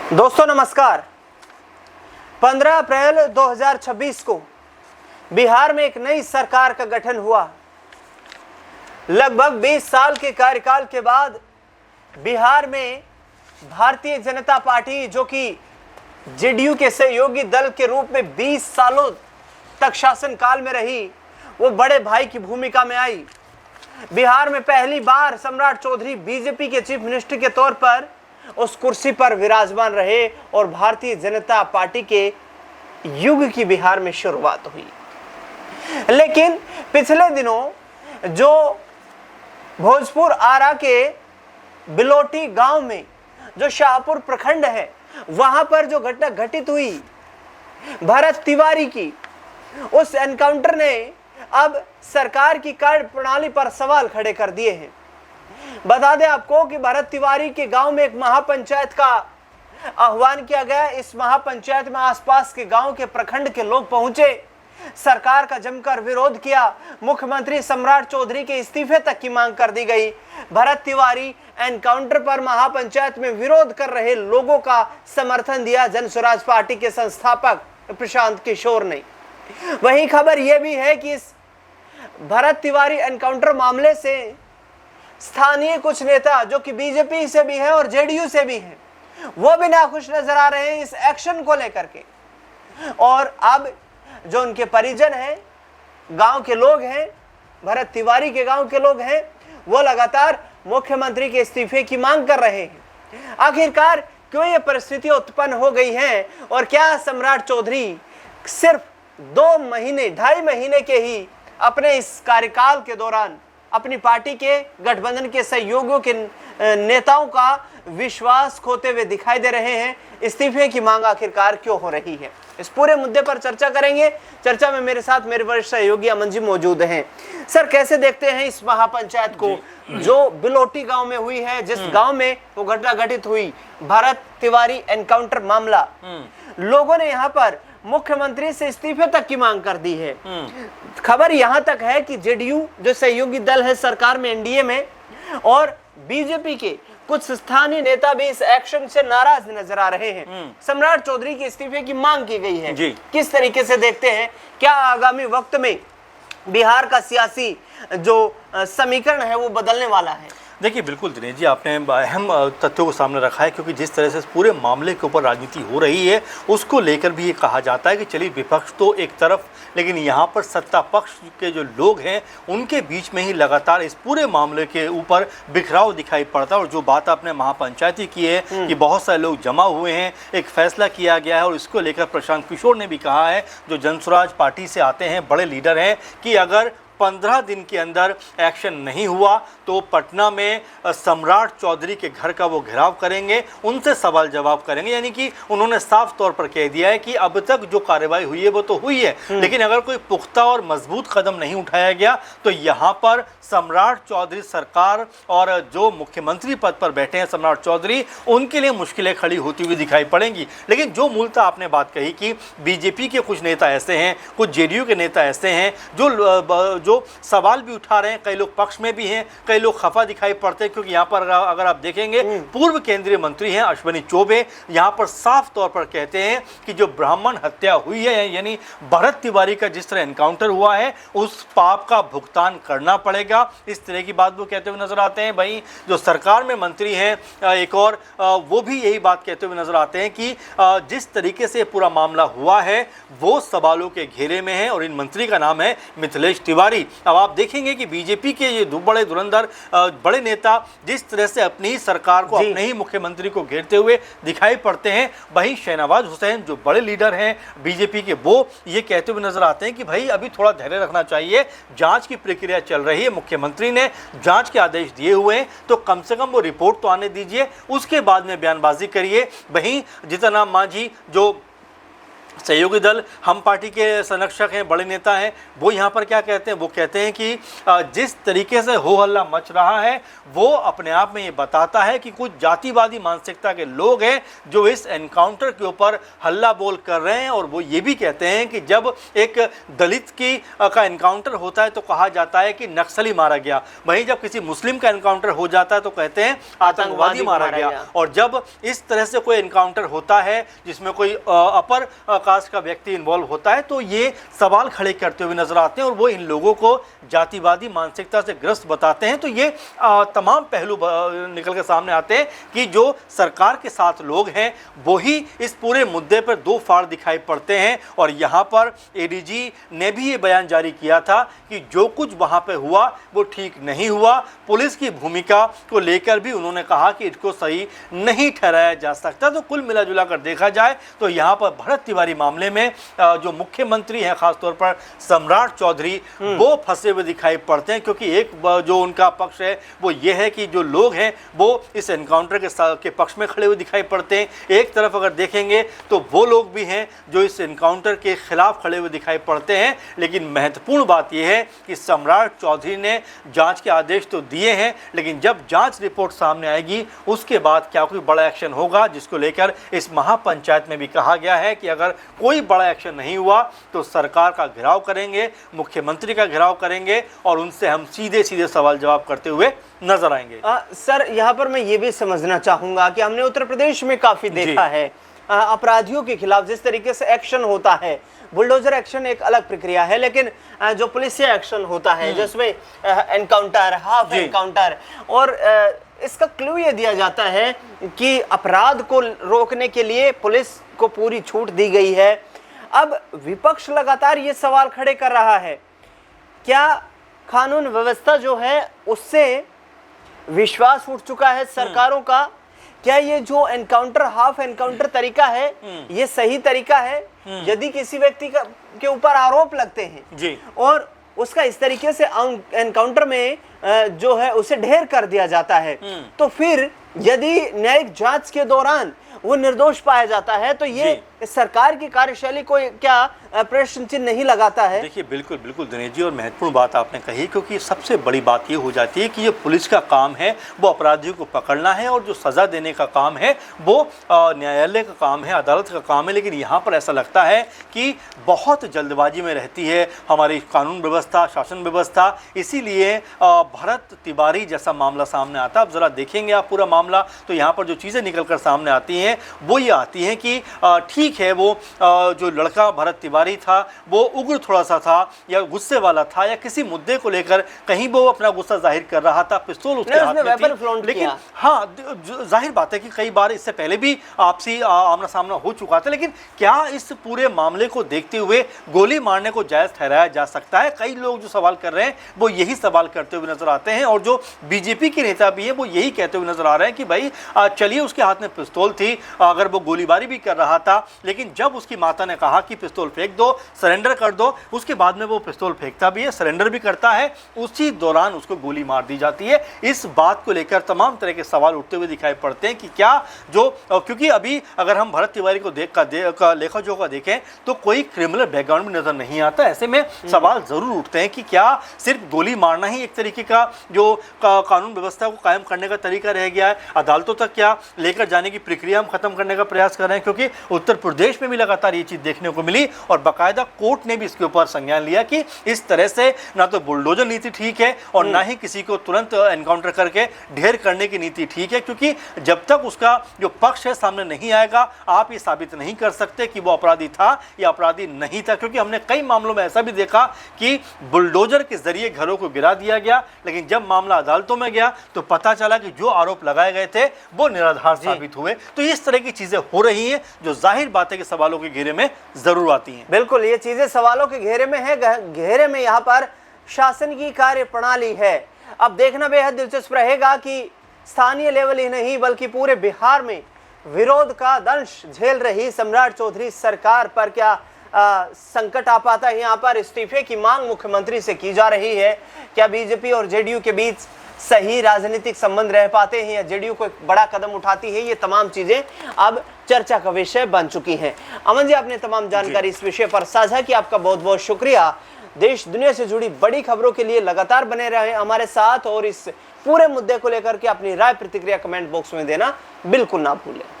दोस्तों नमस्कार। 15 अप्रैल 2026 को बिहार में एक नई सरकार का गठन हुआ। लगभग 20 साल के कार्यकाल के बाद बिहार में भारतीय जनता पार्टी, जो कि जेडीयू के सहयोगी दल के रूप में 20 सालों तक शासनकाल में रही, वो बड़े भाई की भूमिका में आई। बिहार में पहली बार सम्राट चौधरी बीजेपी के चीफ मिनिस्टर के तौर पर उस कुर्सी पर विराजमान रहे और भारतीय जनता पार्टी के युग की बिहार में शुरुआत हुई। लेकिन पिछले दिनों जो भोजपुर आरा के बिलोटी गांव में जो शाहपुर प्रखंड है, वहां पर जो घटना घटित हुई भरत तिवारी की, उस एनकाउंटर ने अब सरकार की कार्य प्रणाली पर सवाल खड़े कर दिए हैं। बता दें आपको कि भरत तिवारी के गांव में एक महापंचायत का आह्वान किया गया। इस महापंचायत में आसपास के गांव के प्रखंड के लोग पहुंचे, सरकार का जमकर विरोध किया, मुख्यमंत्री सम्राट चौधरी के इस्तीफे तक की मांग कर दी गई। भरत तिवारी एनकाउंटर पर महापंचायत में विरोध कर रहे लोगों का समर्थन दिया जन स्वराज पार्टी के संस्थापक प्रशांत किशोर ने। वहीं खबर यह भी है कि इस भरत तिवारी एनकाउंटर मामले से स्थानीय कुछ नेता, जो कि बीजेपी से भी है और जेडीयू से भी हैं, वो भी नाखुश नजर आ रहे हैं इस एक्शन को लेकर के। और अब जो उनके परिजन हैं, गांव के लोग हैं, भरत तिवारी के गांव के लोग हैं, वो लगातार मुख्यमंत्री के इस्तीफे की मांग कर रहे हैं। आखिरकार क्यों ये परिस्थिति उत्पन्न हो गई है और क्या सम्राट चौधरी सिर्फ 2.5 महीने के ही अपने इस कार्यकाल के दौरान अपनी पार्टी के गठबंधन के सहयोगियों के नेताओं का विश्वास खोते हुए दिखाई दे रहे हैं? इस्तीफे की मांग आखिरकार क्यों हो रही है, इस पूरे मुद्दे पर चर्चा करेंगे। चर्चा में मेरे साथ मेरे वरिष्ठ सहयोगी अमन जी मौजूद हैं। सर, कैसे देखते हैं इस महापंचायत को जो बिलोटी गांव में हुई है, जिस गांव में वो घटना घटित हुई, भरत तिवारी एनकाउंटर मामला? लोगों ने यहाँ पर मुख्यमंत्री से इस्तीफे तक की मांग कर दी है। खबर यहां तक है कि जेडीयू जो सहयोगी दल है सरकार में, एनडीए में, और बीजेपी के कुछ स्थानीय नेता भी इस एक्शन से नाराज नजर आ रहे हैं। सम्राट चौधरी के इस्तीफे की मांग की गई है। किस तरीके से देखते हैं, क्या आगामी वक्त में बिहार का सियासी जो समीकरण है वो बदलने वाला है? देखिए, बिल्कुल दिनेश जी, आपने अहम तथ्यों को सामने रखा है, क्योंकि जिस तरह से पूरे मामले के ऊपर राजनीति हो रही है उसको लेकर भी ये कहा जाता है कि चलिए विपक्ष तो एक तरफ, लेकिन यहाँ पर सत्ता पक्ष के जो लोग हैं उनके बीच में ही लगातार इस पूरे मामले के ऊपर बिखराव दिखाई पड़ता है। और जो बात आपने महापंचायती की है कि बहुत सारे लोग जमा हुए हैं, एक फैसला किया गया है, और इसको लेकर प्रशांत किशोर ने भी कहा है, जो जन स्वराज पार्टी से आते हैं, बड़े लीडर हैं, कि अगर 15 दिन के अंदर एक्शन नहीं हुआ तो पटना में सम्राट चौधरी के घर का वो घेराव करेंगे, उनसे सवाल जवाब करेंगे। यानी कि उन्होंने साफ तौर पर कह दिया है कि अब तक जो कार्रवाई हुई है वो तो हुई है, लेकिन अगर कोई पुख्ता और मजबूत कदम नहीं उठाया गया तो यहाँ पर सम्राट चौधरी सरकार और जो मुख्यमंत्री पद पर बैठे हैं सम्राट चौधरी, उनके लिए मुश्किलें खड़ी होती हुई दिखाई पड़ेंगी। लेकिन जो मूलतः आपने बात कही कि बीजेपी के कुछ नेता ऐसे हैं, कुछ जेडीयू के नेता ऐसे हैं जो सवाल भी उठा रहे हैं, कई लोग पक्ष में भी हैं, कई लोग खफा दिखाई पड़ते हैं, क्योंकि यहाँ पर अगर आप देखेंगे पूर्व केंद्रीय मंत्री हैं अश्विनी चौबे, यहाँ पर साफ तौर पर कहते हैं कि जो ब्राह्मण हत्या हुई है, यानी भरत तिवारी का जिस तरह एनकाउंटर हुआ है, उस पाप का भुगतान करना पड़ेगा। इस तरह की बात वो कहते हुए नजर आते हैं। वहीं जो सरकार में मंत्री हैं एक और, वो भी यही बात कहते हुए नजर आते हैं कि जिस तरीके से पूरा मामला हुआ है वो सवालों के घेरे में है, और इन मंत्री का नाम है मिथिलेश तिवारी। अब आप देखेंगे कि बीजेपी के ये बड़े धुरंधर बड़े नेता जिस तरह से अपनी ही सरकार को, अपने ही मुख्यमंत्री को घेरते हुए दिखाई पड़ते हैं, वहीं शहनवाज हुसैन जो बड़े लीडर हैं बीजेपी के, वो ये कहते हुए नजर आते हैं कि भाई अभी थोड़ा धैर्य रखना चाहिए, जांच की प्रक्रिया चल रही है, मुख्यमंत्री ने जांच के आदेश दिए हुए हैं, तो कम से कम वो रिपोर्ट तो आने दीजिए, उसके बाद में बयानबाजी करिए। वहीं जीतन राम मांझी जो सहयोगी दल हम पार्टी के संरक्षक हैं, बड़े नेता हैं, वो यहाँ पर क्या कहते हैं? वो कहते हैं कि जिस तरीके से हो हल्ला मच रहा है वो अपने आप में ये बताता है कि कुछ जातिवादी मानसिकता के लोग हैं जो इस एनकाउंटर के ऊपर हल्ला बोल कर रहे हैं। और वो ये भी कहते हैं कि जब एक दलित का एनकाउंटर होता है तो कहा जाता है कि नक्सली मारा गया, वहीं जब किसी मुस्लिम का एनकाउंटर हो जाता है तो कहते हैं आतंकवादी मारा गया। और जब इस तरह से कोई एनकाउंटर होता है जिसमें कोई अपर कास्ट का व्यक्ति इन्वॉल्व होता है तो ये सवाल खड़े करते हुए नजर आते हैं और वो इन लोगों को जातिवादी मानसिकता से ग्रस्त बताते हैं। तो ये तमाम पहलू निकल के सामने आते हैं कि जो सरकार के साथ लोग हैं वो ही इस पूरे मुद्दे पर दो फाड़ दिखाई पड़ते हैं। और यहाँ पर एडीजी ने भी ये बयान जारी किया था कि जो कुछ वहाँ पे हुआ वो ठीक नहीं हुआ। पुलिस की भूमिका को लेकर भी उन्होंने कहा कि इसको सही नहीं ठहराया जा सकता। तो कुल मिला जुला कर देखा जाए तो यहाँ पर भरत तिवारी मामले में जो मुख्यमंत्री हैं खासतौर पर सम्राट चौधरी वो फंसे हुए दिखाई पड़ते हैं, क्योंकि एक जो उनका पक्ष है वो ये है कि जो लोग हैं वो इस एनकाउंटर के पक्ष में खड़े हुए दिखाई पड़ते हैं। एक तरफ अगर देखेंगे तो वो लोग भी हैं जो इस एनकाउंटर के खिलाफ खड़े हुए दिखाई पड़ते हैं। लेकिन महत्वपूर्ण बात यह है कि सम्राट चौधरी ने जांच के आदेश तो दिए हैं, लेकिन जब जांच रिपोर्ट सामने आएगी उसके बाद क्या कोई बड़ा एक्शन होगा, जिसको लेकर इस महापंचायत में भी कहा गया है कि अगर कोई बड़ा एक्शन नहीं हुआ तो सरकार का घेराव करेंगे, मुख्यमंत्री का घेराव करेंगे और उनसे हम सीधे सीधे सवाल जवाब करते हुए नजर आएंगे। सर यहाँ पर मैं ये भी समझना चाहूंगा कि हमने उत्तर प्रदेश में काफी देखा है अपराधियों के खिलाफ जिस तरीके से एक्शन होता है, बुलडोजर एक्शन एक अलग प्रक्रिया है, लेकिन जो पुलिसिया एक्शन होता है जिसमें एनकाउंटर, हाफ एनकाउंटर और इसका क्लू ये दिया जाता है कि अपराध को रोकने के लिए पुलिस को पूरी छूट दी गई है। अब विपक्ष लगातार ये सवाल खड़े कर रहा है, क्या कानून व्यवस्था जो है उससे विश्वास उठ चुका है सरकारों का? क्या ये जो एनकाउंटर, हाफ एनकाउंटर तरीका है ये सही तरीका है? यदि किसी व्यक्ति के ऊपर आरोप लगते हैं जी और उसका इस तरीके से एनकाउंटर में जो है उसे ढेर कर दिया जाता है, तो फिर यदि न्यायिक जांच के दौरान वो निर्दोष पाया जाता है तो ये सरकार की कार्यशैली को क्या प्रश्न चिन्ह नहीं लगाता है? देखिए बिल्कुल बिल्कुल दिनेश जी, और महत्वपूर्ण बात आपने कही, क्योंकि सबसे बड़ी बात ये हो जाती है कि ये पुलिस का काम है वो अपराधियों को पकड़ना है और जो सज़ा देने का काम है वो न्यायालय का काम है, अदालत का काम है। लेकिन यहाँ पर ऐसा लगता है कि बहुत जल्दबाजी में रहती है हमारी कानून व्यवस्था, शासन व्यवस्था, इसीलिए भरत तिवारी जैसा मामला सामने आता है। अब ज़रा देखेंगे आप पूरा मामला तो यहाँ पर जो चीज़ें निकल कर सामने आती हैं वो ये आती हैं कि ठीक है वो जो लड़का भरत तिवारी था वो उग्र थोड़ा सा था या गुस्से वाला था या किसी मुद्दे को लेकर कहीं वो अपना गुस्सा जाहिर कर रहा था, पिस्तौल उसके हाथ में थी। लेकिन हाँ, जाहिर बात है कि कई बार इससे पहले भी आपसी आमना सामना हो चुका था। लेकिन क्या इस पूरे मामले को देखते हुए गोली मारने को जायज़ ठहराया जा सकता है? कई लोग जो सवाल कर रहे हैं वो यही सवाल करते हुए नजर आते हैं और जो बीजेपी के नेता भी है वो यही कहते हुए नजर आ रहे हैं कि भाई चलिए उसके हाथ में पिस्तौल थी, अगर वो गोलीबारी भी कर रहा था, लेकिन जब उसकी माता ने कहा कि पिस्तौल फेंक दो, सरेंडर कर दो, उसके बाद में वो पिस्तौल फेंकता भी है, सरेंडर भी करता है, उसी दौरान उसको गोली मार दी जाती है। इस बात को लेकर तमाम तरह के सवाल उठते हुए दिखाई पड़ते हैं कि क्या जो, क्योंकि अभी अगर हम भरत तिवारी को लेखा जोखा देखें तो कोई क्रिमिनल बैकग्राउंड में नजर नहीं आता। ऐसे में सवाल जरूर उठते हैं कि क्या सिर्फ गोली मारना ही एक तरीके का जो कानून व्यवस्था को कायम करने का तरीका रह गया है? अदालतों तक क्या लेकर जाने की प्रक्रिया हम खत्म करने का प्रयास कर रहे हैं? क्योंकि उत्तर प्रदेश में भी लगातार ये चीज देखने को मिली और बाकायदा कोर्ट ने भी इसके ऊपर संज्ञान लिया कि इस तरह से ना तो बुलडोजर नीति ठीक है और ना ही किसी को तुरंत एनकाउंटर करके ढेर करने की नीति ठीक है, क्योंकि जब तक उसका जो पक्ष है सामने नहीं आएगा आप ये साबित नहीं कर सकते कि वो अपराधी था या अपराधी नहीं था। क्योंकि हमने कई मामलों में ऐसा भी देखा कि बुलडोजर के जरिए घरों को गिरा दिया गया, लेकिन जब मामला अदालतों में गया तो पता चला कि जो आरोप लगाए गए थे वो निराधार साबित हुए। तो इस तरह की चीजें हो रही हैं जो जाहिर बात है कि सवालों के घेरे में जरूर आती हैं। बिल्कुल, ये चीजें सवालों के घेरे में है। घेरे में यहाँ पर शासन की कार्य प्रणाली है। अब देखना बेहद दिलचस्प रहेगा कि स्थानीय लेवल ही नहीं बल्कि पूरे बिहार में विरोध का दंश झेल रही सम्राट चौधरी सरकार पर क्या संकट आ पाता है। यहाँ पर इस्तीफे की मांग मुख्यमंत्री से की जा रही है। क्या बीजेपी और जेडीयू के बीच सही राजनीतिक संबंध रह पाते हैं या जेडीयू कोई बड़ा कदम उठाती है, ये तमाम चीजें अब चर्चा का विषय बन चुकी हैं। अमन जी, आपने तमाम जानकारी इस विषय पर साझा की, आपका बहुत बहुत शुक्रिया। देश दुनिया से जुड़ी बड़ी खबरों के लिए लगातार बने रहे हमारे साथ और इस पूरे मुद्दे को लेकर के अपनी राय प्रतिक्रिया कमेंट बॉक्स में देना बिल्कुल ना भूलें।